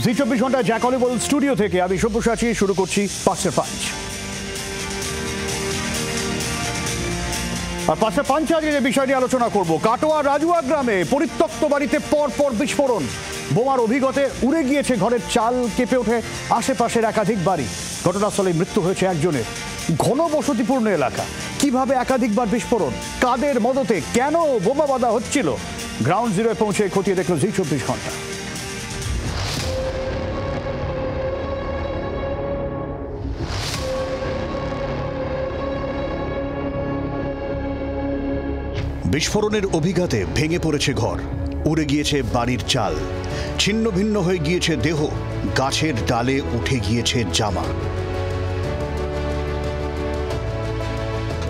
জি24 ঘন্টা জ্যাকলিবল স্টুডিও থেকে আমি সব্যসাচী শুরু করছি পাঁচটা পাঁচ। আর পাঁচটা পাঁচ আজকে যে বিষয় নিয়ে আলোচনা করব, কাটোয়া রাজুয়া গ্রামে পরিত্যক্ত বাড়িতে পরপর বিস্ফোরণ, বোমার অভিজ্ঞতে উড়ে গিয়েছে ঘরের চাল, কেঁপে ওঠে আশেপাশের একাধিক বাড়ি। ঘটনাস্থলে মৃত্যু হয়েছে একজনের। ঘন বসতিপূর্ণ এলাকা, কিভাবে একাধিকবার বিস্ফোরণ, কাদের মদতে, কেন বোমা বাঁধা হচ্ছিল, গ্রাউন্ড জিরোয় পৌঁছে খতিয়ে দেখল জি24 ঘন্টা। বিস্ফোরণের অভিঘাতে ভেঙে পড়েছে ঘর, উড়ে গিয়েছে বাড়ির চাল, ছিন্ন ভিন্ন হয়ে গিয়েছে দেহ, গাছের ডালে উঠে গিয়েছে জামা।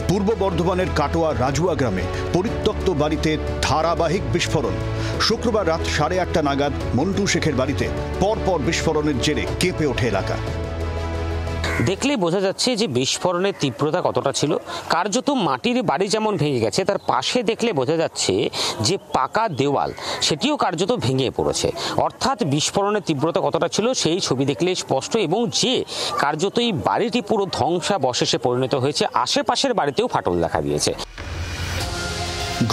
পূর্ব বর্ধমানের কাটোয়া রাজুয়া গ্রামে পরিত্যক্ত বাড়িতে ধারাবাহিক বিস্ফোরণ। শুক্রবার রাত 8:30 নাগাদ মন্টু শেখের বাড়িতে পরপর বিস্ফোরণের জেরে কেঁপে ওঠে এলাকা। দেখলেই বোঝা যাচ্ছে যে বিস্ফোরণের তীব্রতা কতটা ছিল। কার্যত মাটির বাড়ি যেমন ভেঙে গেছে, তার পাশে দেখলে বোঝা যাচ্ছে যে পাকা দেওয়াল সেটিও কার্যত ভেঙে পড়েছে। অর্থাৎ বিস্ফোরণের তীব্রতা কতটা ছিল সেই ছবি দেখলে স্পষ্ট, এবং যে কার্যত এই বাড়িটি পুরো ধ্বংসাবশেষে পরিণত হয়েছে, আশেপাশের বাড়িতেও ফাটল দেখা দিয়েছে।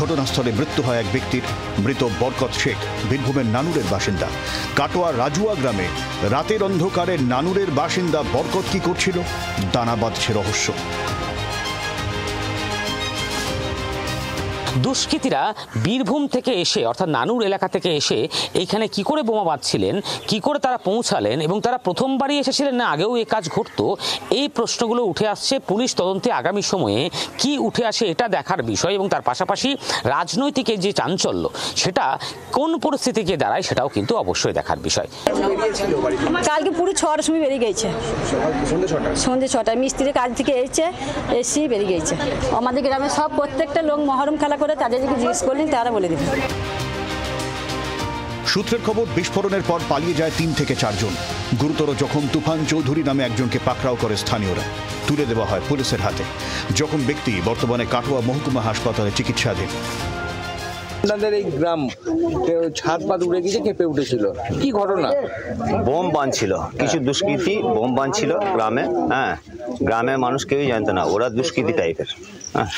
ঘটনাস্থলে মৃত্যু হয় এক ব্যক্তির, মৃত বরকত শেখ বীরভূমের নানুরের বাসিন্দা। কাটোয়া রাজুয়া গ্রামে রাতের অন্ধকারে নানুরের বাসিন্দা বরকত কি করছিল, দানা বাঁধছে রহস্য। দুষ্কৃতীরা বীরভূম থেকে এসে, অর্থাৎ নানুর এলাকা থেকে এসে এইখানে কি করে বোমা বাঁধছিলেন, কি করে তারা পৌঁছালেন, এবং তারা প্রথমবারই এসেছিলেন না আগেও এই কাজ ঘটতো, এই প্রশ্নগুলো উঠে আসছে। পুলিশ তদন্তে আগামী সময়ে কি উঠে আসে এটা দেখার বিষয়, এবং তার পাশাপাশি রাজনৈতিক যে চাঞ্চল্য সেটা কোন পরিস্থিতি গিয়ে দাঁড়ায় সেটাও কিন্তু অবশ্যই দেখার বিষয়। কালকে পুরো 6টার সময় বেরিয়ে গেছে, সন্ধ্যে 6টায় মিস্ত্রির কাজ থেকে এসেই বেরিয়ে গেছে। আমাদের গ্রামে সব প্রত্যেকটা লোক মহরম খেলা করে, তাদেরকে জিজ্ঞেস করলেন তারা বলে দেবে। সূত্রের খবর, বিস্ফোরণের পর পালিয়ে যায় 3 থেকে 4 জন। গুরুতর জখম তুফান চৌধুরী নামে একজনকে পাকড়াও করে স্থানীয়রা, তুলে দেওয়া হয় পুলিশের হাতে। জখম ব্যক্তি বর্তমানে কাটোয়া মহকুমা হাসপাতালে চিকিৎসাধীন। আপনাদের এই গ্রাম ছাদ পাত উড়ে গিয়েছে, কেঁপে উঠেছিল, কি ঘটনা? বোম বাঁধছিল, কিছু দুষ্কৃতী বোম বাঁধছিল গ্রামে। হ্যাঁ, গ্রামের মানুষ কেউই জানতো না ওরা দুষ্কৃতী টাইপের। হ্যাঁ,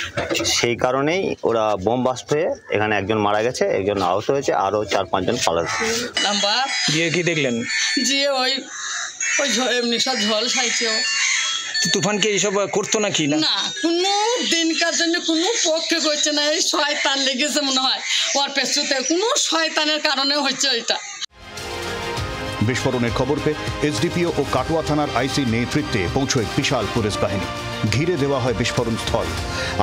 সেই কারণেই ওরা বোম বাস্ট হয়ে এখানে একজন মারা গেছে, একজন আহত হয়েছে, আরও 4-5 জন পালাচ্ছে। গিয়ে কি দেখলেন? যে ওই এমনি সব ঝল খাইছে। তুফানকে এইসব করতো নাকি? না, কোনো দিনকার জন্য কোনো পক্ষে করছে না। এই শয়তান লেগেছে মনে হয় ওর পেছুতে, কোনো শয়তানের কারণে হচ্ছে এটা। বিস্ফোরণের খবর পেয়ে এসডিপিও ও কাটোয়া থানার আইসি নেতৃত্বে পৌঁছয় বিশাল পুলিশ বাহিনী। ঘিরে দেওয়া হয় বিস্ফোরণ স্থল,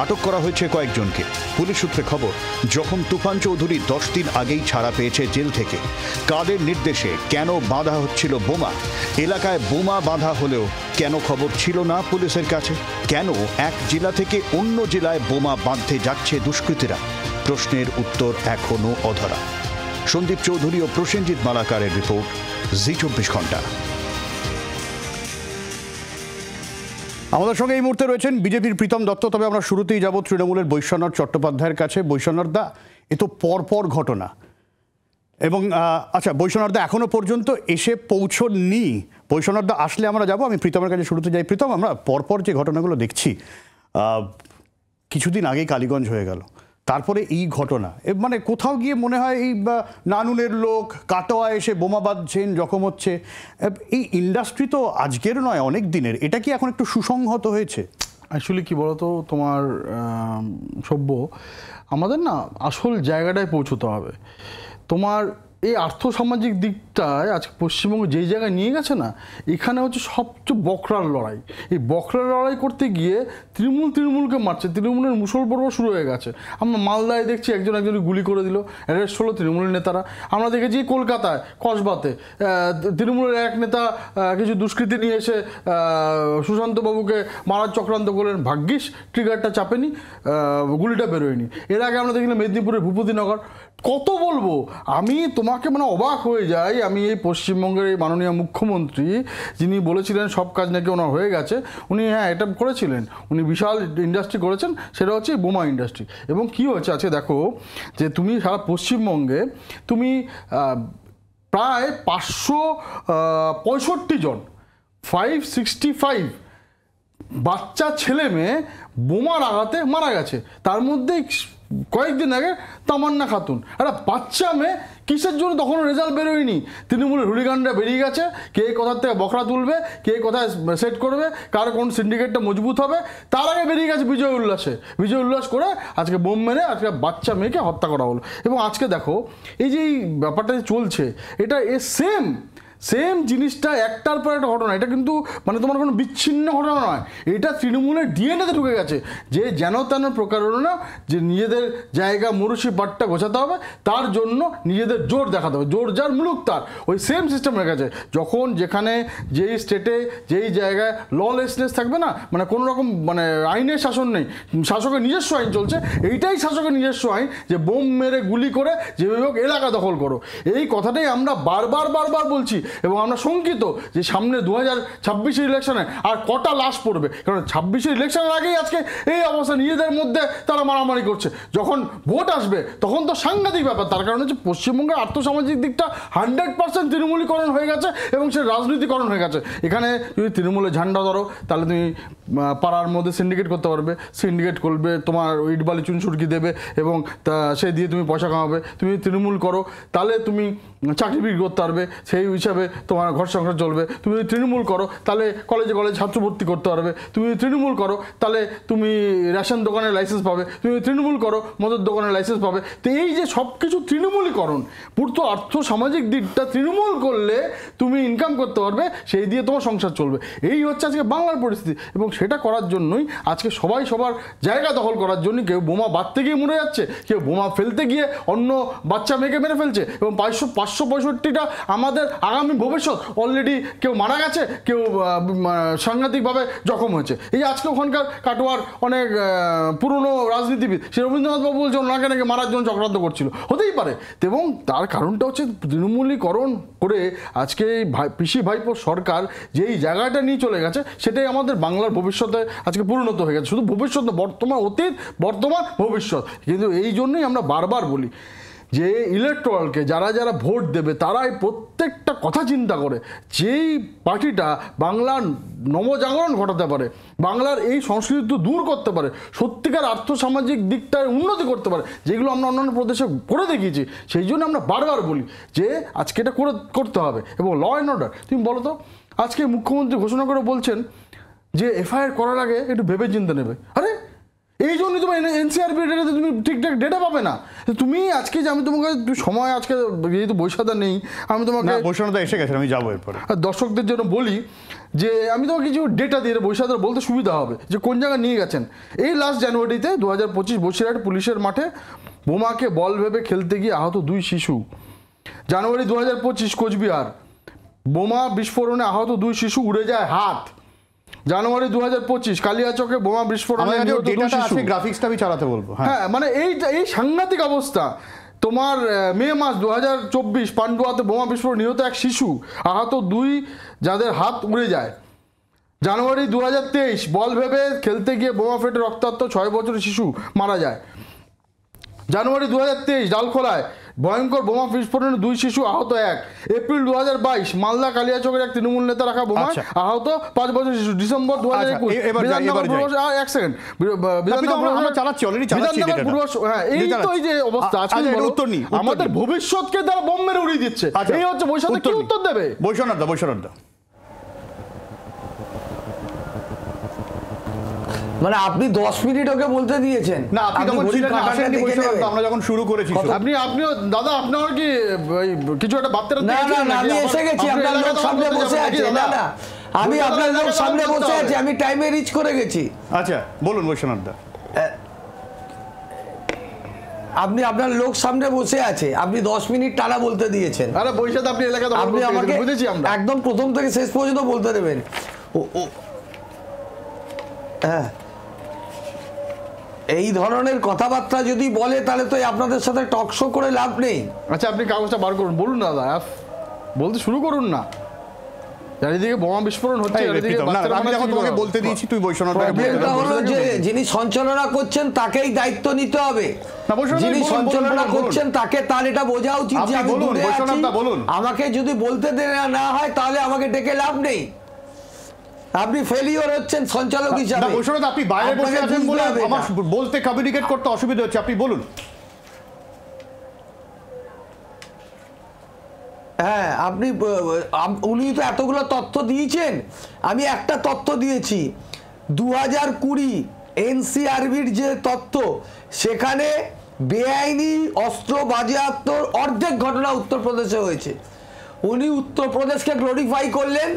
আটক করা হয়েছে কয়েকজনকে। পুলিশ সূত্রে খবর, যখন তুফান চৌধুরী 10 দিন আগেই ছাড়া পেয়েছে জেল থেকে। কাদের নির্দেশে কেন বাঁধা হচ্ছিল বোমা, এলাকায় বোমা বাঁধা হলেও কেন খবর ছিল না পুলিশের কাছে, কেন এক জেলা থেকে অন্য জেলায় বোমা বাঁধতে যাচ্ছে দুষ্কৃতীরা, প্রশ্নের উত্তর এখনো অধরা। সন্দীপ চৌধুরী ও প্রসেনজিৎ মালাকারের রিপোর্ট, জি24 ঘন্টা। আমাদের সঙ্গে এই মুহূর্তে রয়েছেন বিজেপির প্রীতম দত্ত। তবে আমরা শুরুতেই যাব তৃণমূলের বৈশ্বনাথ চট্টোপাধ্যায়ের কাছে। বৈশ্বনাথ দা, এ তো পরপর ঘটনা, এবং আচ্ছা বৈশ্বনাথ দা এখনো পর্যন্ত এসে পৌঁছননি। বৈশ্বনাথ দা আসলে আমরা যাব। আমি প্রীতমের কাছে শুরুতে যাই। প্রীতম, আমরা পরপর যে ঘটনাগুলো দেখছি, কিছুদিন আগেই কালীগঞ্জ হয়ে গেল, তারপরে এই ঘটনা, মানে কোথাও গিয়ে মনে হয় এই নানুনের লোক কাটোয়া এসে বোমা বাঁধছেন, জখম হচ্ছে। এই ইন্ডাস্ট্রি তো আজকের নয়, অনেক দিনের। এটা কি এখন একটু সুসংহত হয়েছে? অ্যাকচুয়ালি কি বলতো তোমার সভ্য, আমাদের না আসল জায়গাটায় পৌঁছতে হবে। তোমার এই আর্থসামাজিক দিকটায় আজকে পশ্চিমবঙ্গ যেই জায়গায় নিয়ে গেছে না, এখানে হচ্ছে সবচেয়ে বকরার লড়াই। এই বকরার লড়াই করতে গিয়ে তৃণমূলকে মারছে, তৃণমূলের মুসল পর্ব শুরু হয়ে গেছে। আমরা মালদায় দেখছি একজনকে গুলি করে দিল, অ্যারেস্ট হলো তৃণমূলের নেতারা। আমরা দেখেছি কলকাতায় কসবাতে তৃণমূলের এক নেতা কিছু দুষ্কৃতী নিয়ে এসে সুশান্তবাবুকে মারার চক্রান্ত করলেন, ভাগ্যিস ট্রিগারটা চাপেনি, গুলিটা বেরোয়নি। এর আগে আমরা দেখলাম মেদিনীপুরের ভূপতিনগর। কত বলবো আমি তোমাকে, মানে অবাক হয়ে যাই আমি। এই পশ্চিমবঙ্গের এই মাননীয় মুখ্যমন্ত্রী যিনি বলেছিলেন সব কাজ নাকি ওনার হয়ে গেছে, উনি হ্যাঁ এটা করেছিলেন, উনি বিশাল ইন্ডাস্ট্রি করেছেন, সেটা হচ্ছে বোমা ইন্ডাস্ট্রি। এবং কি হয়েছে আজকে দেখো যে তুমি সারা পশ্চিমবঙ্গে তুমি প্রায় 565 জন 565 বাচ্চা ছেলে মেয়ে বোমার আঘাতে মারা গেছে। তার মধ্যে কয়েকদিন আগে তামান্না খাতুন, একটা বাচ্চা মেয়ে, কিসের জন্য তখনও রেজাল্ট বেরোয়নি, তৃণমূলের হুলিগানরা বেরিয়ে গেছে, কে কোথার থেকে বকরা তুলবে, কে কোথায় সেট করবে, কার কোন সিন্ডিকেটটা মজবুত হবে, তার আগে বেরিয়ে গেছে বিজয় উল্লাস করে আজকে বোম মেরে আজকে বাচ্চা মেয়েকে হত্যা করা হলো। এবং আজকে দেখো এই যে এই ব্যাপারটা যে চলছে, এটা সেম জিনিসটা একটার পর একটা ঘটনা। এটা কিন্তু মানে তোমার কোনো বিচ্ছিন্ন ঘটনা নয়, এটা তৃণমূলের ডিএনএতে ঢুকে গেছে, যে যেন তেন প্রকারণা, যে নিজেদের জায়গা মুরুষি পাট্টা গোছাতে হবে, তার জন্য নিজেদের জোর দেখাতে হবে, জোর যার মুলুক তার, ওই সেম সিস্টেম হয়ে গেছে। যখন যেখানে যেই স্টেটে যেই জায়গায় ললেসনেস থাকবে না, মানে কোনো রকম মানে আইনের শাসন নেই, শাসকের নিজস্ব আইন চলছে, এইটাই শাসকের নিজস্ব আইন, যে বোম মেরে গুলি করে যেভাবে হোক এলাকা দখল করো। এই কথাটাই আমরা বারবার বলছি, এবং আমরা শঙ্কিত যে সামনে 2026 ইলেকশনে আর কটা লাশ পড়বে, কারণ 26 ইলেকশনের আগেই আজকে এই অবস্থা, নিজেদের মধ্যে তারা মারামারি করছে। যখন ভোট আসবে তখন তো সাংঘাতিক ব্যাপার, তার কারণ হচ্ছে পশ্চিমবঙ্গের আর্থসামাজিক দিকটা 100% তৃণমূলীকরণ হয়ে গেছে এবং সে রাজনীতিকরণ হয়ে গেছে। এখানে যদি তৃণমূলের ঝান্ডা ধরো, তাহলে তুমি পাড়ার মধ্যে সিন্ডিকেট করতে পারবে, সিন্ডিকেট করবে, তোমার ইট বালি চুনসুরকি দেবে এবং তা সে দিয়ে তুমি পয়সা কামাবে। তুমি তৃণমূল করো, তাহলে তুমি চাকরি বিক্রি করতে পারবে, সেই হিসাবে তোমার ঘর সংসার চলবে। তুমি যদি তৃণমূল করো, তাহলে কলেজে ছাত্র ভর্তি করতে পারবে। তুমি যদি তৃণমূল করো, তাহলে তুমি রেশন দোকানের লাইসেন্স পাবে। তুমি যদি তৃণমূল করো, মদের দোকানের লাইসেন্স পাবে। তো এই যে সব কিছু তৃণমূলীকরণ, পুরো আর্থ সামাজিক দিকটা তৃণমূল করলে তুমি ইনকাম করতে পারবে, সেই দিয়ে তোমার সংসার চলবে। এই হচ্ছে আজকে বাংলার পরিস্থিতি, এবং সেটা করার জন্যই আজকে সবাই সবার জায়গা দখল করার জন্য, কেউ বোমা বাঁধতে গিয়ে মরে যাচ্ছে, কেউ বোমা ফেলতে গিয়ে অন্য বাচ্চা মেয়েকে মেরে ফেলছে, এবং 565টা আমাদের আগামী ভবিষ্যৎ। অলরেডি কেউ মারা গেছে, কেউ সাংঘাতিকভাবে জখম হয়েছে। এই আজকে ওখানকার কাটোয়ার অনেক পুরনো রাজনীতিবিদ, সে রবীন্দ্রনাথ বাবু বলছে ওনাকে নাকি মারার জন্য চক্রান্ত করছিল, হতেই পারে। এবং তার কারণটা হচ্ছে তৃণমূলীকরণ করে আজকে এই পিসি ভাইপোর সরকার যেই জায়গাটা নিয়ে চলে গেছে, সেটাই আমাদের বাংলার ভবিষ্যতে আজকে পরিণত হয়ে গেছে। শুধু ভবিষ্যৎ না, বর্তমান, অতীত, বর্তমান, ভবিষ্যৎ। কিন্তু এই জন্যই আমরা বারবার বলি যে ইলেকট্রালকে যারা ভোট দেবে, তারাই প্রত্যেকটা কথা চিন্তা করে, যেই পার্টিটা বাংলার নবজাগরণ ঘটাতে পারে, বাংলার এই সংস্কৃতি দূর করতে পারে, সত্যিকার আর্থসামাজিক দিকটায় উন্নতি করতে পারে, যেগুলো আমরা অন্যান্য প্রদেশে করে দেখিয়েছি, সেই জন্য আমরা বারবার বলি যে আজকে এটা করতে হবে। এবং ল অ্যান্ড অর্ডার, তুমি বলো তো, আজকে মুখ্যমন্ত্রী ঘোষণা করে বলছেন যে এফআইআর করার আগে একটু ভেবে চিন্তে নেবে। আরে এই জন্যই তোমার এনসিআরবি ডেটাতে তুমি ঠিকঠাক ডেটা পাবে না। তুমি আজকে যে আমি তোমাকে সময়, আজকে যেহেতু বৈশাখা নেই, আমি তোমাকে বৈশাখা এসে গেছে, আমি যাবো এরপরে। দর্শকদের জন্য বলি যে আমি তোমাকে কিছু ডেটা দিয়ে বৈশাখা বলতে সুবিধা হবে যে কোন জায়গায় নিয়ে গেছেন। এই লাস্ট জানুয়ারিতে 2025 বসিরহাট পুলিশের মাঠে বোমাকে বল ভেবে খেলতে গিয়ে আহত 2 শিশু। জানুয়ারি 2025 কোচবিহার বোমা বিস্ফোরণে আহত 2 শিশু, উড়ে যায় হাত। জানুয়ারি 2025 কালিয়াচকে বোমা বিস্ফোরণে গ্রাফিক্সটা আমি চালাতে বলবো। হ্যাঁ, মানে এই সাংঘাতিক অবস্থা। তোমার মে মাস 2024 পান্ডুয়াতে বোমা বিস্ফোরণ, নিহত 1 শিশু, আহত 2 যাদের হাত উড়ে যায়। জানুয়ারি 2023 বল ভেবে খেলতে গিয়ে বোমা ফেটে রক্তাক্ত 6 বছরের শিশু মারা যায়। জানুয়ারি 2023 ডালখোলায় ভয়ঙ্কর বোমা বিস্ফোরণে 2 শিশু, আহত 1। এপ্রিল 2022 মালদা কালিয়াচকের এক তৃণমূল নেতা রাখা বোমায় আহত 5 বছরের শিশু। ডিসেম্বর 2021 এই যে অবস্থা, আমাদের ভবিষ্যৎকে তারা বোম মেরে উড়িয়ে দিচ্ছে। এই হচ্ছে বৈশাখে কি উত্তর দেবে? বৈশাখা মানে আপনি 10 মিনিট ওকে বলতে দিয়েছেন না, আপনি তখন ছিলেন না, আসেননি বৈশাখা, আমরা যখন শুরু করেছি। আপনিও দাদা, আপনার কি কিছু একটা বার্তা? না, আমি এসে গেছি, আপনার লোক সামনে বসে আছে। না, আমি আপনার লোক সামনে বসে আছি, আমি টাইমে রিচ করে গেছি। আচ্ছা বলুন বৈশাখা। আপনি আপনার লোক সামনে বসে আছে, আপনি 10 মিনিট টানা বলতে দিয়েছেন। আরে বৈশাখ, আপনি এলাকাতে আপনি আমাকে একদম প্রথম থেকে শেষ পর্যন্ত বলতে দেবেন। হ্যাঁ, এই ধরনের কথাবার্তা যদি বলে তাহলে তো আপনাদের সাথে টক শো করে লাভ নেই। আচ্ছা, আপনি কাগজটা বার করুন, বলুন দাদা, বলতে শুরু করুন না। চারিদিকে বোমা বিস্ফোরণ হচ্ছে, চারিদিকে বাচ্চারা আমি যখন তোমাকে বলতে দিয়েছি তুই বৈষ্ণবটাকে বলতে প্রবলেমটা হলো যে যিনি সঞ্চালনা করছেন তাকেই দায়িত্ব নিতে হবে। যিনি সঞ্চালনা করছেন তাকে তার এটা বোঝা উচিত যে আমি দূরে আছি, আমাকে যদি বলতে না হয় তাহলে আমাকে ডেকে লাভ নেই। আপনি ফেলিওর হচ্ছেন সঞ্চালক হিসাবে। বৈষ্ণব আপনি বাইরে বসে আছেন বলে আমার বলতে কমিউনিকেট করতে অসুবিধা হচ্ছে, আপনি বলুন। হ্যাঁ, আপনি উনি তো এতগুলো তথ্য দিয়েছেন, আমি একটা তথ্য দিয়েছি 2020 এনসিআরবির যে তথ্য, সেখানে বেআইনি অস্ত্র বাজেয়াপ্তর অর্ধেক ঘটনা উত্তরপ্রদেশে হয়েছে। উনি উত্তরপ্রদেশকে গ্লোরিফাই করলেন,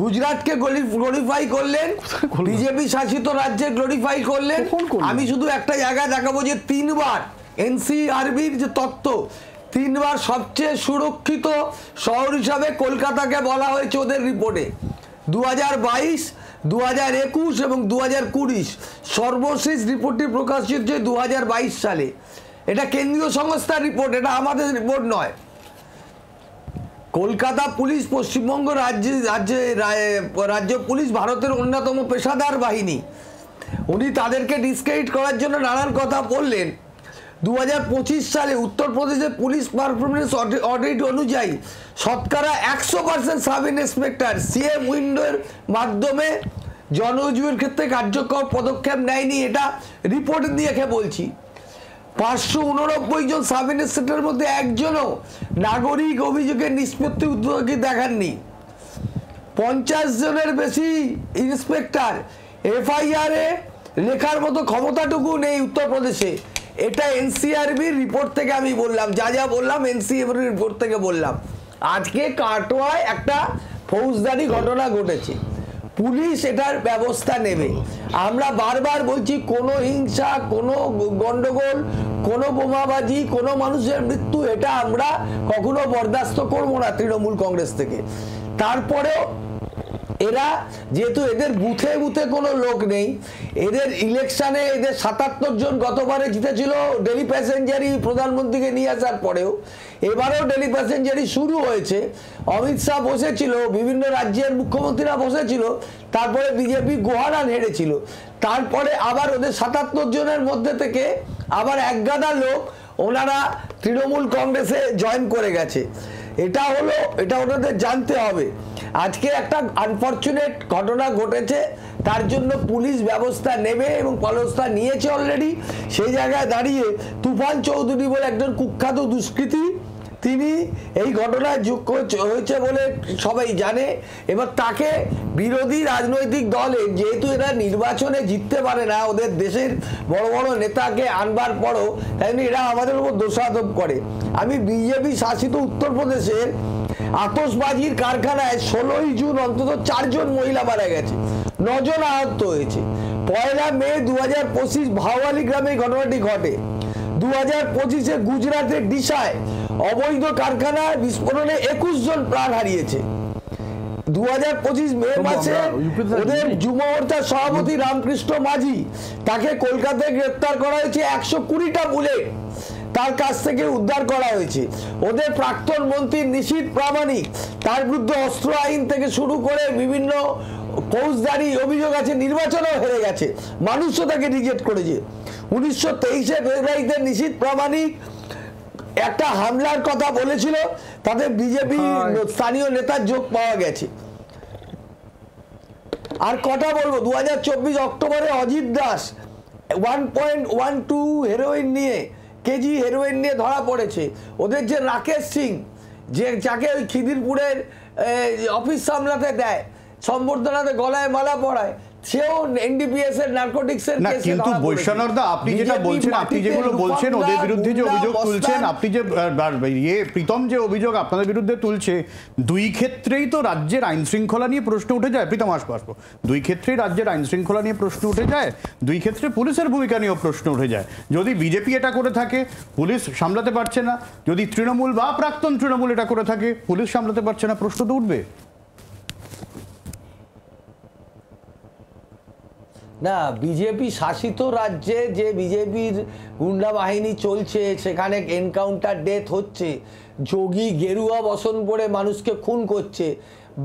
গুজরাটকে গ্লোরিফাই করলেন, বিজেপি শাসিত রাজ্যে গ্লোরিফাই করলেন। আমি শুধু একটা জায়গায় দেখাবো যে 3 বার এনসিআরবির যে তথ্য, 3 বার সবচেয়ে সুরক্ষিত শহর হিসাবে কলকাতাকে বলা হয়েছে ওদের রিপোর্টে। 2022, 2021 এবং 2020 সর্বশেষ রিপোর্টটি প্রকাশিত হয়েছে 2022 সালে। এটা কেন্দ্রীয় সংস্থার রিপোর্ট, এটা আমাদের রিপোর্ট নয়। কলকাতা পুলিশ পশ্চিমবঙ্গ রাজ্য পুলিশ ভারতের অন্যতম পেশাদার বাহিনী। উনি তাদেরকে ডিসক্রেডিট করার জন্য নানান কথা বললেন। 2025 সালে উত্তরপ্রদেশের পুলিশ পারফরমেন্স অডিট অনুযায়ী শতকরা 100% সাব ইন্সপেক্টর সিএম উইন্ডোর মাধ্যমে জনজীবনের ক্ষেত্রে কার্যকর পদক্ষেপ নেয়নি। এটা রিপোর্ট দিয়ে বলছি। 589 জন সাব ইন্সপেক্টরের মধ্যে একজনও নাগরিক অভিযোগের নিষ্পত্তি উদ্যোগী দেখাননি। 50 জনের বেশি ইন্সপেক্টর এফআইআর এ লেখার মতো ক্ষমতাটুকু নেই উত্তরপ্রদেশে। এটা এনসিআরবির রিপোর্ট থেকে আমি বললাম, যা বললাম এনসিআরবির রিপোর্ট থেকে বললাম। আজকে কাটোয়ায় একটা ফৌজদারি ঘটনা ঘটেছে, পুলিশ এটার ব্যবস্থা নেবে। আমরা বারবার বলছি কোনো হিংসা, কোনো গন্ডগোল, কোনো বোমাবাজি, কোনো মানুষের মৃত্যু, এটা আমরা কখনো বরদাস্ত করবো না তৃণমূল কংগ্রেস থেকে। তারপরেও এরা যেহেতু এদের বুথে বুথে কোনো লোক নেই, এদের ইলেকশনে এদের 77 জন গতবারে জিতেছিল ডেলি প্যাসেঞ্জারি প্রধানমন্ত্রীকে নিয়ে আসার পরেও, এবারেও ডেলি প্যাসেঞ্জারি শুরু হয়েছে। অমিত শাহ বসেছিল, বিভিন্ন রাজ্যের মুখ্যমন্ত্রীরা বসেছিল, তারপরে বিজেপি গোহারান হেরেছিল, তারপরে আবার ওদের 77 জনের মধ্যে থেকে আবার একগাদা লোক ওনারা তৃণমূল কংগ্রেসে জয়েন করে গেছে। এটা ওনাদের জানতে হবে। আজকে একটা আনফরচুনেট ঘটনা ঘটেছে, তার জন্য পুলিশ ব্যবস্থা নেবে এবং ব্যবস্থা নিয়েছে অলরেডি। সেই জায়গায় দাঁড়িয়ে তুফান চৌধুরী বলে একজন কুখ্যাত দুষ্কৃতী, তিনি এই ঘটনায় যুক্ত হয়েছে বলে সবাই জানে। এবার তাকে বিরোধী রাজনৈতিক দলে, যেহেতু এরা নির্বাচনে জিততে পারে না, ওদের দেশের বড় বড় নেতাকে আনবার পরও তাই এরা আমাদের উপর দোষারোপ করে। আমি বিজেপি শাসিত উত্তরপ্রদেশের আতশবাজির কারখানায় 16ই জুন অন্তত 4 জন মহিলা মারা গেছে, 9 জন আহত হয়েছে। 1 মে 2025 ভাওয়ালি গ্রামে ঘটনাটি ঘটে। 2025-এ গুজরাটের ডিশায় অবৈধ কারখানায় বিস্ফোরণে 21 জন প্রাণ হারিয়েছে। 2025 মে মাসে ওদের যুব মোর্চার সভাপতি রামকৃষ্ণ মাঝি, তাকে কলকাতায় গ্রেপ্তার করা হয়েছে। 120টা বুলেট তার কাছ থেকে উদ্ধার করা হয়েছে। ওদের প্রাক্তন মন্ত্রী নিশীথ প্রামাণিক, তার বিরুদ্ধে অস্ত্র আইন থেকে শুরু করে বিভিন্ন ফৌজদারি অভিযোগ আছে, নির্বাচনেও হেরে গেছে, মানুষও তাকে রিজেক্ট করেছে। 1923-এ ফেব্রুয়ারিতে নিশীথ প্রামাণিক একটা হামলার কথা বলেছিল, তাতে বিজেপি স্থানীয় নেতার যোগ পাওয়া গেছে। আর কটা বলবো, 2024 অক্টোবরে অজিত দাস 1.12 কেজি হেরোইন নিয়ে ধরা পড়েছে। ওদের যে রাকেশ সিং, যাকে ওই খিদিরপুরের অফিস সামলাতে দেয়, সম্বর্ধনাতে গলায় মালা পরায়, সেও এনডিপিএস এর নারকোটিক্সের কেসে। কিন্তু বৈষ্ণবদা আপনি যেটা বলছেন, আপনি যেগুলো বলছেন ওদের বিরুদ্ধে যে অভিযোগ তুলছেন, আপনি যে প্রীতম যে অভিযোগ আপনাদের বিরুদ্ধে তুলছে, দুই ক্ষেত্রেই তো রাজ্যের আইন শৃঙ্খলা নিয়ে প্রশ্ন উঠে যায়। প্রীতম আসবো, দুই ক্ষেত্রেই রাজ্যের আইন শৃঙ্খলা নিয়ে প্রশ্ন উঠে যায়, দুই ক্ষেত্রে পুলিশের ভূমিকা নিয়েও প্রশ্ন উঠে যায়। যদি বিজেপি এটা করে থাকে, পুলিশ সামলাতে পারছে না, যদি তৃণমূল বা প্রাক্তন তৃণমূল এটা করে থাকে, পুলিশ সামলাতে পারছে না, প্রশ্ন তো উঠবে না। বিজেপি শাসিত রাজ্যে যে বিজেপির গুন্ডা বাহিনী চলছে, সেখানে এনকাউন্টার ডেথ হচ্ছে, যোগী গেরুয়া বসন পরে মানুষকে খুন করছে,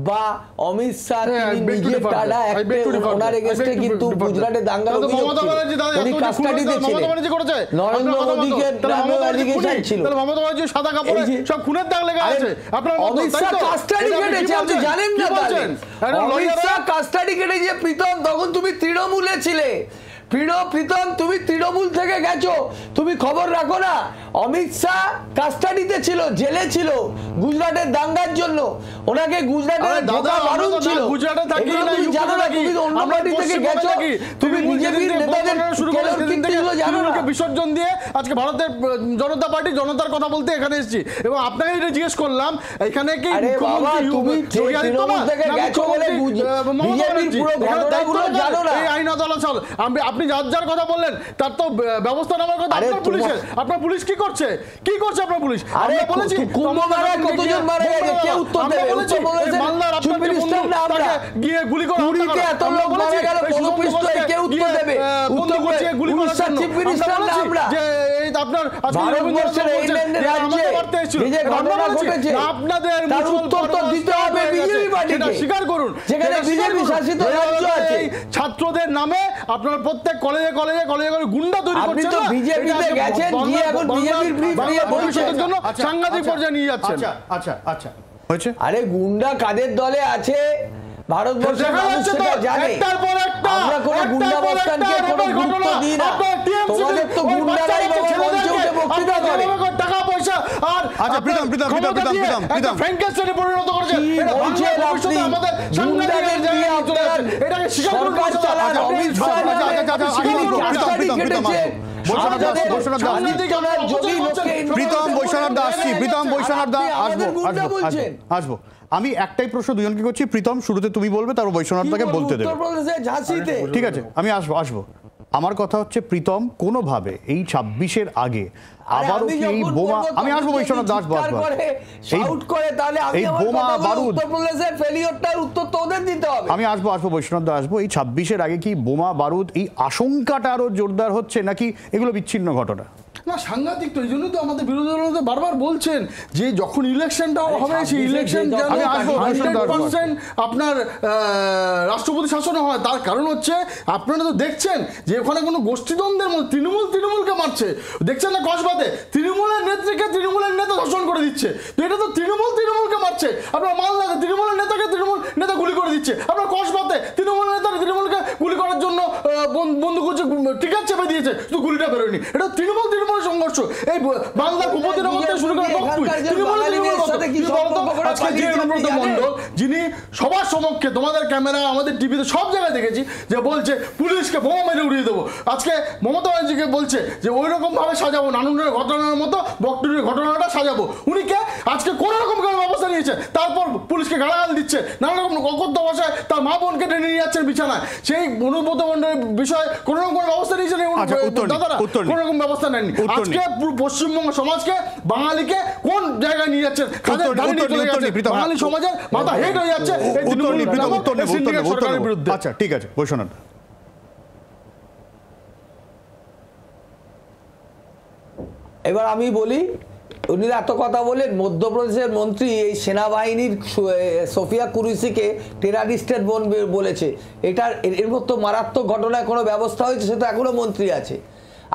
বা অমিত শাহ তিনি beg to নিজে differ, টানা I beg to differ, owner I beg এগেইনস্টে to কিন্তু differ. গুজরাটে দাঙ্গার তাহলে তো অভিযোগ মমতা ছিল। ব্যানার্জি দাদা উনি এত যে কাস্টাডিতে মমতা ছিলেন, ব্যানার্জি করেছে, নরেন্দ্র আপনার কথা মতো। মোদীকে তাহলে নামে মমতা ব্যানার্জি অ্যালিগেশন খুনি, ছিল। তাহলে মমতা ব্যানার্জি সাদা কাপড়ে এই যে- সব খুনের দাগ লেগে আরে আছে আপনার মতো, অমিত তাই শাহ তো? কাস্টাডি এটা আপনি কি কেটেছে, আপনি বলছেন? জানেন কি না বলছেন? তাহলে? আরে অমিত লয়াররা- শাহ কাস্টাডি কেটেছে প্রীতম, তখন তুমি তৃণমূলে ছিলে। প্রীতম তুমি তৃণমূল থেকে গেছো, তুমি খবর রাখো না? অমিত শাহ কাস্টাডিতে ছিল, জেলে ছিল গুজরাটের দাঙ্গার জন্য। ওনাকে গুজরাটের আরে দাদা, ঢোকা বারণ আমরা তো ছিল। না গুজরাটে থাকি, এগুলো না তুমি ইউপিতে জানো না, থাকি। তুমি তো অন্য আমরা পার্টি থেকে পশ্চিমবঙ্গে গেছো। থাকি। তুমি তৃণমূল বিজেপির যেদিন থেকে নেতাদের বন্ধ শুরু করে কেলোর সেদিন থেকে কীর্তিগুলো জানো না? তৃণমূলকে বিসর্জন দিয়ে আজকে ভারতের জনতা পার্টি জনতার কথা বলতে এখানে এসেছি এবং আপনাকে এটা জিজ্ঞেস করলাম এখানে কি আরে বাবা, তুমি যোগী আদিত্যনাথ তৃণমূল থেকে না গেছো বলে মুখ্যমন্ত্রী মমতা বিজেপির ব্যানার্জি? পুরো এখানে দায়িত্ব ঘটনাগুলো জানো না? এই আইন চলাচল আপনি যার যার কথা বললেন তার তো ব্যবস্থা নেওয়ার কথা আরে আপনার পুলিশের। আপনার পুলিশ কি করছে আপনার পুলিশ? আরে আমরা বলেছি কুম্ভ মেলায় কতজন মারা গেছে, কে উত্তর আমরা দেবে? বলেছি, উত্তর বলেছে এই মালদার আপনার চিফ যে মিনিস্টার বন্ধু, না আমরা। তাকে গিয়ে গুলি করে হত্যা পুরীতে করা। এত আমরা লোক বলেছি, মারা গেল, এই কোনো সুমন্ত পিস্তলে ঘোষকে কে উত্তর গিয়ে, দেবে? বন্দুক উত্তর গুছিয়ে গুলি করার উড়িষ্যার জন্য। চিফ মিনিস্টার আমরা না বলেছি আমরা। যে এই আপনার আজকে ভারতবর্ষের এই ল্যান্ডের রাজ্যে যে ঘটনা ঘটেছে, আপনাদের তার উত্তর তো দিতে হবে বিজেপি পার্টিকে। স্বীকার করুন যেখানে বিজেপি শাসিত রাজ্য আছে। ছাত্রদের নামে আপনার প্রত্যেক কলেজে গুন্ডা তৈরি আপনি করছেন তো না? বিজেপিতে এটা গেছেন, গিয়ে এখন বিজেপির ব্রিফ নিয়ে বলছেন। ভবিষ্যতের জন্য সাংঘাতিক পর্যায়ে নিয়ে যাচ্ছেন। আচ্ছা হয়েছে। আরে গুন্ডা কাদের দলে আছে ভারতবর্ষের দেখা মানুষ যাচ্ছে তো সেটা জানে। একটার পর একটা, আমরা কোনো একটার গুন্ডা পর বস্তানকে একটা কোনো রেপের গুরুত্ব ঘটনা। দিই না। আপনার TMC তোমাদের তো ওই গুন্ডারাই বাচ্চা বাবা মঞ্চে উঠে বক্তৃতা করে। আপনার টাকা পয়সা আর আচ্ছা, প্রীতম, ফ্র্যাঙ্কেস্টাইনে পরিণত করেছে। কি এটা বলছেন বাংলার আপনি? ভবিষ্যতে আমাদের সাংঘাতিক গুন্ডাদের জায়গায় দিয়ে চলে আপনার যাচ্ছে। এটাকে স্বীকার করুন সরকার বলছেন। চালান, অমিত শাহ নামে কাস্টাডি কেটেছে। প্রীতম বৈশ্বনাথ দা আসছি, প্রীতম বৈশ্বনাথ দা আমাদের গুন্ডা বলছেন। আসবো। আমি একটাই প্রশ্ন দুজনকে করছি, প্রীতম শুরুতে তুমি বলবে, তারপর বৈশ্বনাথ দাকে বলতে দেবে। উত্তরপ্রদেশে ঝাঁসিতে ঠিক আছে, আমি আসবো। আমার কথা হচ্ছে প্রীতম, কোনোভাবে এই 26-এর আগে আবারও কি এই বোমা, আমি আসবো বৈশ্বনাথ দাস, এই বোমা বারুদ, উত্তরপ্রদেশের ফেলিওরটার উত্তর তো ওদের দিতে হবে। আমি আসবো বৈশ্বনাথ দা আসবো। এই 26-এর আগে কি বোমা বারুদ এই আশঙ্কাটা আরো জোরদার হচ্ছে নাকি এগুলো বিচ্ছিন্ন ঘটনা? না, সাংঘাতিক তো। এই জন্য তো আমাদের বিরোধী দল বারবার বলছেন যে যখন ইলেকশনটা হবে সেই ইলেকশন যেন আমি আসবো, 100% আপনার রাষ্ট্রপতি শাসনে হয়। তার কারণ হচ্ছে আপনারা তো দেখছেন যে ওখানে কোনো গোষ্ঠীদ্বন্দ্বের মধ্যে তৃণমূলকে মারছে, দেখছেন না কসবাতে তৃণমূলের নেত্রীকে তৃণমূলের নেতা ধর্ষণ করে দিচ্ছে। তো এটা তো তৃণমূলকে মারছে। আপনার মালদাতে তৃণমূলের নেতাকে তৃণমূল নেতা গুলি করে দিচ্ছে। আপনার কসবাতে তৃণমূলের নেতাকে তৃণমূলকে গুলি করার জন্য বন্দুক টিকার চেপে দিয়েছে, শুধু গুলিটা বেরোয়নি। এটা তৃণমূল সংঘর্ষ। এই বাংলার উপজেলা থেকে শুরু করে আজকে যে অনুব্রত মণ্ডল, যিনি সবার সমক্ষে তোমাদের ক্যামেরা আমাদের টিভিতে সব জায়গায় দেখেছি যে বলছে পুলিশকে বোমা মেরে উড়িয়ে দেবো, আজকে মমতা ব্যানার্জিকে বলছে যে ওই রকম ভাবে সাজাবো, নানুনের ঘটনার মতো বকটুরির ঘটনাটা সাজাবো। উনি কে আজকে কোন রকম ব্যবস্থা নিয়েছে, তারপর পুলিশকে গালাগাল দিচ্ছে, নানা রকম অকথ্য ভাষায় তার মা বোনকে টেনে নিয়ে যাচ্ছেন বিছানায়। সেই অনুব্রত মণ্ডলের বিষয়ে কোন রকম ব্যবস্থা নিয়েছেন দাদারা? কোন রকম ব্যবস্থা নেননি। আজকে পশ্চিমবঙ্গ সমাজকে, বাঙালিকে কোন জায়গায় নিয়ে যাচ্ছেন? বাঙালি সমাজের মাথা হেট হয়ে যাচ্ছে সরকারের বিরুদ্ধে। আচ্ছা ঠিক আছে বৈশ্বনাথ। এবার আমি বলি, উনি এত কথা বলেন, মধ্যপ্রদেশের মন্ত্রী এই সেনাবাহিনীর সোফিয়া কুরেশিকে টেরারিস্টের বোন বলেছে। এর মতো মারাত্মক ঘটনায় কোনো ব্যবস্থা হয়েছে? সে তো এখনো মন্ত্রী আছে।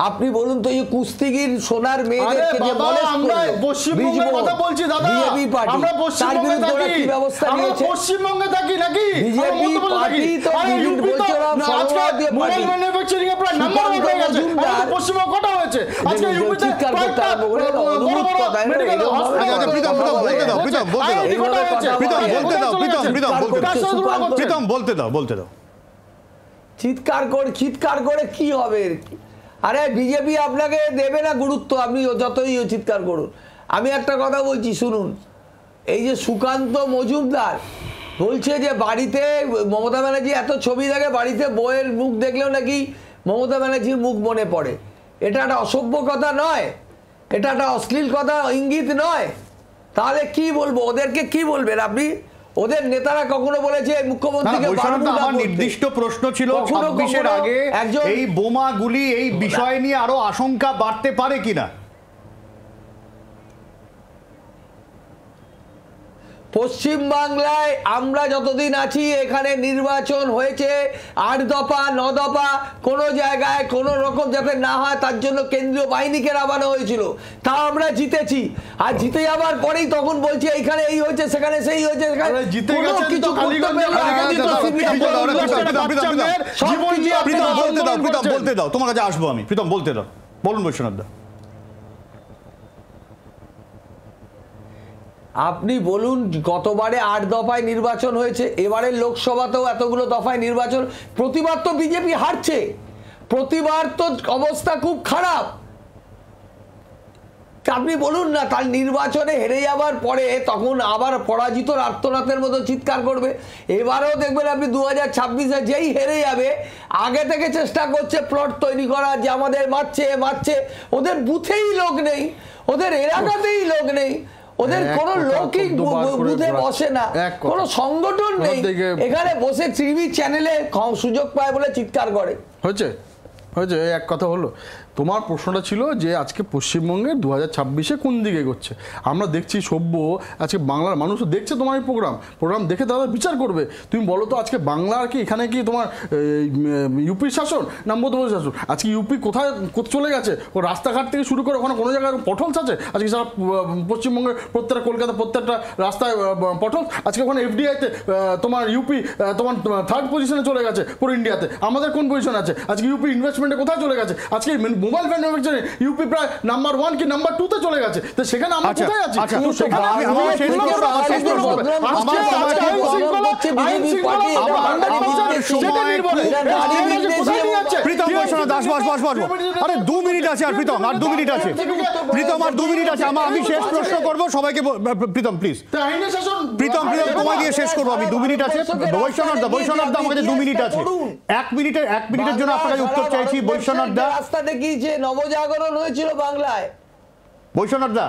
আপনি বলুন তো, এই কুস্তিগির সোনার মেয়েদেরকে যে আমরা পশ্চিমবঙ্গের কথা বলছি দাদা, আমরা পশ্চিমবঙ্গে থাকি, কি ব্যবস্থা নিয়েছে? পশ্চিমবঙ্গে থাকি নাকি বিজেপি পার্টি তো বলছিলাম সরকার দিয়ে পার্টি ম্যানুফ্যাকচারিং এর প্রায় নাম্বার 1 হয়ে গেছে। আমাদের পশ্চিমবঙ্গ কটা হয়েছে আজকে ইউপিতে? চিৎকার করতে হবে বলে অনুরোধ কথা প্রীতম বলতে দাও। চিৎকার করে কি হবে? আরে বিজেপি আপনাকে দেবে না গুরুত্ব, আপনি যতই চিৎকার করুন। আমি একটা কথা বলছি শুনুন, এই যে সুকান্ত মজুমদার বলছে যে বাড়িতে মমতা ব্যানার্জি এত ছবি দেখে, বাড়িতে বইয়ের মুখ দেখলেও নাকি মমতা ব্যানার্জির মুখ মনে পড়ে। এটা একটা অসভ্য কথা নয়, এটা একটা অশ্লীল কথা, ইঙ্গিত নয়। তাহলে কি বলবো ওদেরকে? কি বলবেন আপনি? ওদের নেতারা কখনো বলেছে মুখ্যমন্ত্রীকে? আমার নির্দিষ্ট প্রশ্ন ছিল 26-এর আগে এই বোমাগুলি এই বিষয় নিয়ে আরো আশঙ্কা বাড়তে পারে কিনা? পশ্চিম বাংলায় আমরা যতদিন আছি এখানে নির্বাচন হয়েছে 8 দফা 9 দফা, কোনো জায়গায় কোনো রকম যাতে না হয় তার জন্য কেন্দ্রীয় বাহিনীকে নামানো হয়েছিল, তা আমরা জিতেছি। আর জিতে যাবার পরেই তখন বলছি এইখানে এই হয়েছে সেখানে সেই হয়েছে, কিছু বলতে দাও, তোমার কাছে আসবো আমি। প্রীতম বলতে দাও, বলুন বৈশ্বনাথ দা। আপনি বলুন, গতবারে 8 দফায় নির্বাচন হয়েছে, এবারে লোকসভাতেও এতগুলো দফায় নির্বাচন, প্রতিবার তো বিজেপি হারছে, প্রতিবার তো অবস্থা খুব খারাপ। আপনি বলুন না, তার নির্বাচনে হেরে যাবার পরে তখন আবার পরাজিত আর্তনাথের মতো চিৎকার করবে। এবারেও দেখবেন আপনি 2026-এ যেই হেরে যাবে আগে থেকে চেষ্টা করছে প্লট তৈরি করা, যে আমাদের মারছে। ওদের বুথেই লোক নেই, ওদের এলাকাতেই লোক নেই, ওদের কোনো লোকই বুথে বসে না, কোনো সংগঠন নেই, এখানে বসে টিভি চ্যানেলে সুযোগ পায় বলে চিৎকার করে। হয়েছে এক কথা হলো। তোমার প্রশ্নটা ছিল যে আজকে পশ্চিমবঙ্গের 2026-এ কোন দিকে এগোচ্ছে। আমরা দেখছি সভ্য, আজকে বাংলার মানুষও দেখছে তোমার এই প্রোগ্রাম দেখে তারা বিচার করবে। তুমি বলো তো আজকে বাংলার কি এখানে কি তোমার ইউপির শাসন না মধ্যপ্রদেশ শাসন? আজকে ইউপি কোথায় চলে গেছে? ও রাস্তাঘাট থেকে শুরু করে ওখানে কোনো জায়গায় পটলস আছে? আজকে সারা পশ্চিমবঙ্গের প্রত্যেকটা কলকাতা প্রত্যেকটা রাস্তায় পটল। আজকে ওখানে এফডিআইতে তোমার ইউপি তোমার 3rd পজিশনে চলে গেছে পুরো ইন্ডিয়াতে। আমাদের কোন পজিশন আছে? আজকে ইউপি ইনভেস্টমেন্টে কোথায় চলে গেছে? আজকে মোবাইল ম্যানুফ্যাকচারিং ইউপি প্রায় নাম্বার 1 কি নাম্বার 2 তে চলে গেছে। তো সেখানে আমরা কোথায় আছি? তো সেখানে আরে 2 মিনিট আছে, আর প্রীতম আর 2 মিনিট আছে, আমি শেষ প্রশ্ন করবো সবাইকে। প্রীতম প্লিজ, প্রীতম তোমায় দিয়ে শেষ করবো আমি, 2 মিনিট আছে। বৈশ্বনাথ দা আমার কাছে 2 মিনিট আছে, 1 মিনিটের জন্য আপনার কাছে উত্তর চাইছি। বৈশ্বনাথ দা, রাস্তা দেখিয়েছে, নবজাগরণ হয়েছিল বাংলায়। বৈশ্বনাথ দা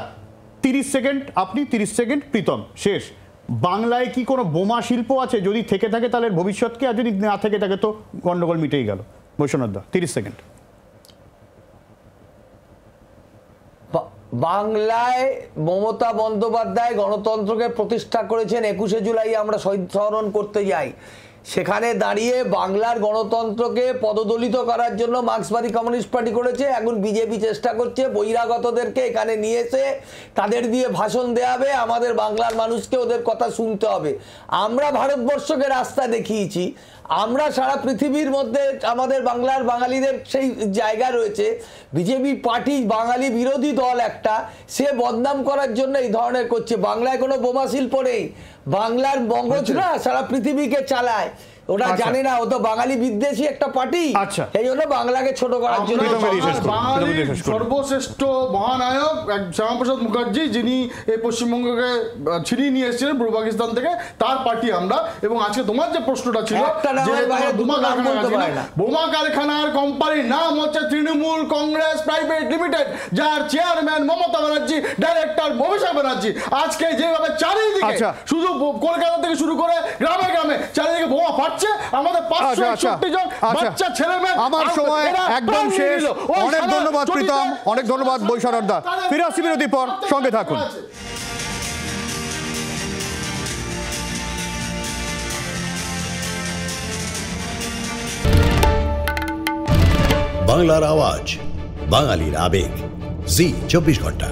30 সেকেন্ড, আপনি 30 সেকেন্ড, প্রীতম শেষ। বাংলায় কি কোনো বোমা শিল্প আছে? যদি থেকে থাকে তাহলে ভবিষ্যৎকে, আর যদি না থেকে থাকে তো গন্ডগোল মিটেই গেল। বৈশ্বনাথ দা 30 সেকেন্ড। বাংলায় মমতা বন্দ্যোপাধ্যায় গণতন্ত্রকে প্রতিষ্ঠা করেছেন। 21শে জুলাই আমরা শহীদ স্মরণ করতে যাই, সেখানে দাঁড়িয়ে বাংলার গণতন্ত্রকে পদদলিত করার জন্য মার্ক্সবাদী কমিউনিস্ট পার্টি করেছে। এখন বিজেপি চেষ্টা করছে বহিরাগতদেরকে এখানে নিয়ে এসে তাদের দিয়ে ভাষণ দেওয়াবে, আমাদের বাংলার মানুষকে ওদের কথা শুনতে হবে। আমরা ভারতবর্ষকে রাস্তা দেখিয়েছি, আমরা সারা পৃথিবীর মধ্যে আমাদের বাংলার বাঙালিদের সেই জায়গা রয়েছে। বিজেপি পার্টি বাঙালি বিরোধী দল একটা, সে বদনাম করার জন্য এই ধরনের করছে। বাংলায় কোনো বোমা শিল্প নেই, বাংলার মগজরা সারা পৃথিবীকে চালায়, ওরা জানে না, ও তো বাঙালি বিদ্বেষী একটা পার্টি। এই জন্য বাংলাকে ছোট করার জন্য সর্বশ্রেষ্ঠ মহানায়ক শ্যামাপ্রসাদ মুখার্জি, যিনি এই পশ্চিমবঙ্গকে ছিনিয়ে নিয়ে এসেছিলেন পূর্ব পাকিস্তান থেকে, তার পার্টি আমরা। এবং আজকে তোমার যে প্রশ্নটা ছিল, বোমা কারখানার কোম্পানির নাম হচ্ছে তৃণমূল কংগ্রেস প্রাইভেট লিমিটেড, যার চেয়ারম্যান মমতা ব্যানার্জি, ডাইরেক্টর অভিষেক ব্যানার্জি। আজকে যেভাবে চারিদিকে শুধু কলকাতা থেকে শুরু করে গ্রামে গ্রামে চারিদিকে বোমা ফাটছে, আমাদের 561 জন বাচ্চা ছেলে মেয়ে। আমার সময় একদম শেষ। অনেক ধন্যবাদ প্রীতম, অনেক ধন্যবাদ বৈশ্বনাথ দা। ফিরে আসছি বিরতির পর, সঙ্গে থাকুন। বাংলার আওয়াজ, বাঙালির আবেগ, জি 24 ঘন্টা।